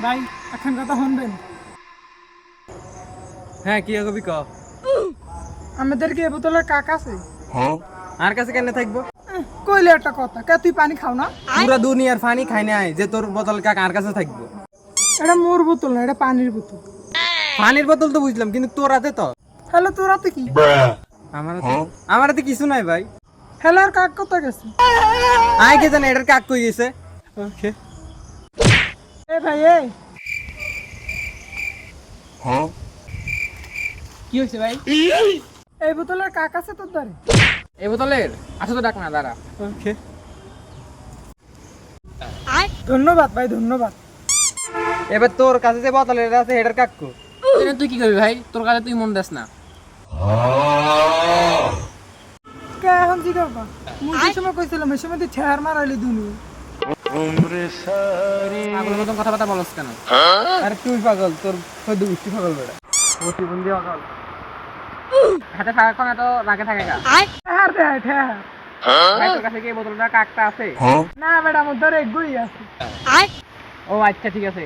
ভাই এখন কথা শুনবেন। হ্যাঁ কি কবি ক। আমাদের কি এ বোতলের কাক আছে? আর কাছে কেন থাকবো? কইলে একটা কথা, কে তুই পানি খাও না? পুরা দুনিয়ার পানি খাই নাই যে তোর বোতল কাক আর কাছে থাকবো। এটা মোর বোতল না, এটা পানির বোতল। পানির বোতল তো বুঝলাম, কিন্তু তোর হাতে তো। হ্যালো, তোর হাতে কি? আমার হাতে কিছু নাই ভাই। হ্যালো, আর কাক কোথায় গেছে? আয় কে জানে এটার কাক কই গেছে। ওকে এ ভাই এ, কি হয়েছে ভাই? এই বোতলের কাক আছে তোর দ্বারে? এই বোতলের আচ্ছা তো ডাক না দাঁড়া। ওকে ধন্যবাদ ভাই, ধন্যবাদ। এবার তোর কাছে যে বোতলের আছে এটার কাক কো? তুই কি করবি ভাই? তোর কাছে তুই মন দেস না। কে এখন কি করবা? মুই যে সময় কইছিলাম এই সময় তুই ঠেহার মারাইলি দুনু। পাগলের মতন কথাবার্তা বলস কেন? আরে তুই পাগল, তোর সদ্য গোষ্ঠী পাগল বেটা। প্রতিবন্ধী পাগল। হাতে সারাক্ষণ এত রাগে থাকে গা। ঠেহার দেয় ঠেহার। ভাই তোর কাছে কি এই বোতলটা কাকটা আছে? না বেটা, আমার দ্বারে এগুই আছে। ও আচ্ছা ঠিক আছে।